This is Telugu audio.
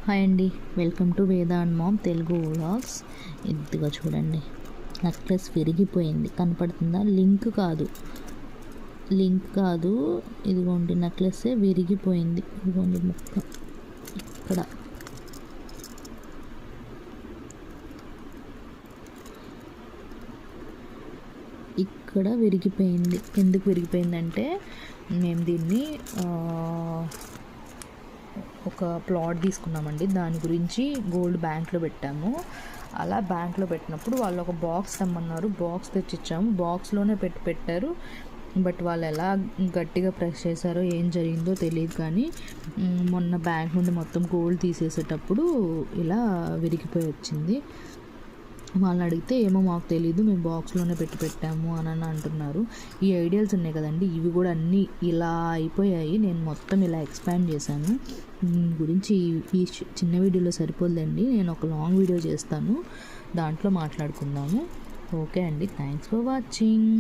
హాయ్ అండి, వెల్కమ్ టు వేద అండ్ మామ్ తెలుగు వ్లాగ్స్. ఇదిగా చూడండి, నెక్లెస్ విరిగిపోయింది. కనపడుతుందా? లింక్ కాదు ఇదిగోండి, నెక్లెస్సే విరిగిపోయింది. ఇదిగోండి ముక్క ఇక్కడ విరిగిపోయింది. ఎందుకు విరిగిపోయిందంటే మేము దీన్ని ఒక ప్లాట్ తీసుకున్నామండి. దాని గురించి గోల్డ్ బ్యాంక్లో పెట్టాము. అలా బ్యాంక్లో పెట్టినప్పుడు వాళ్ళు ఒక బాక్స్ తెమ్మన్నారు. బాక్స్ తెచ్చిచ్చాము. బాక్స్లోనే పెట్టారు. బట్ వాళ్ళు ఎలా గట్టిగా ప్రెస్ చేశారో ఏం జరిగిందో తెలియదు. కానీ మొన్న బ్యాంక్ నుండి మొత్తం గోల్డ్ తీసేసేటప్పుడు ఇలా విరిగిపోయి వచ్చింది. వాళ్ళని అడిగితే ఏమో మాకు తెలీదు, మేము బాక్స్లోనే పెట్టాము అని అంటున్నారు. ఈ ఐడియాస్ ఉన్నాయి కదండి, ఇవి కూడా అన్నీ ఇలా అయిపోయాయి. నేను మొత్తం ఇలా ఎక్స్పాండ్ చేశాను. దీని గురించి ఈ చిన్న వీడియోలో సరిపోలేండి, నేను ఒక లాంగ్ వీడియో చేస్తాను, దాంట్లో మాట్లాడుకుందాము. ఓకే అండి, థ్యాంక్స్ ఫర్ వాచింగ్.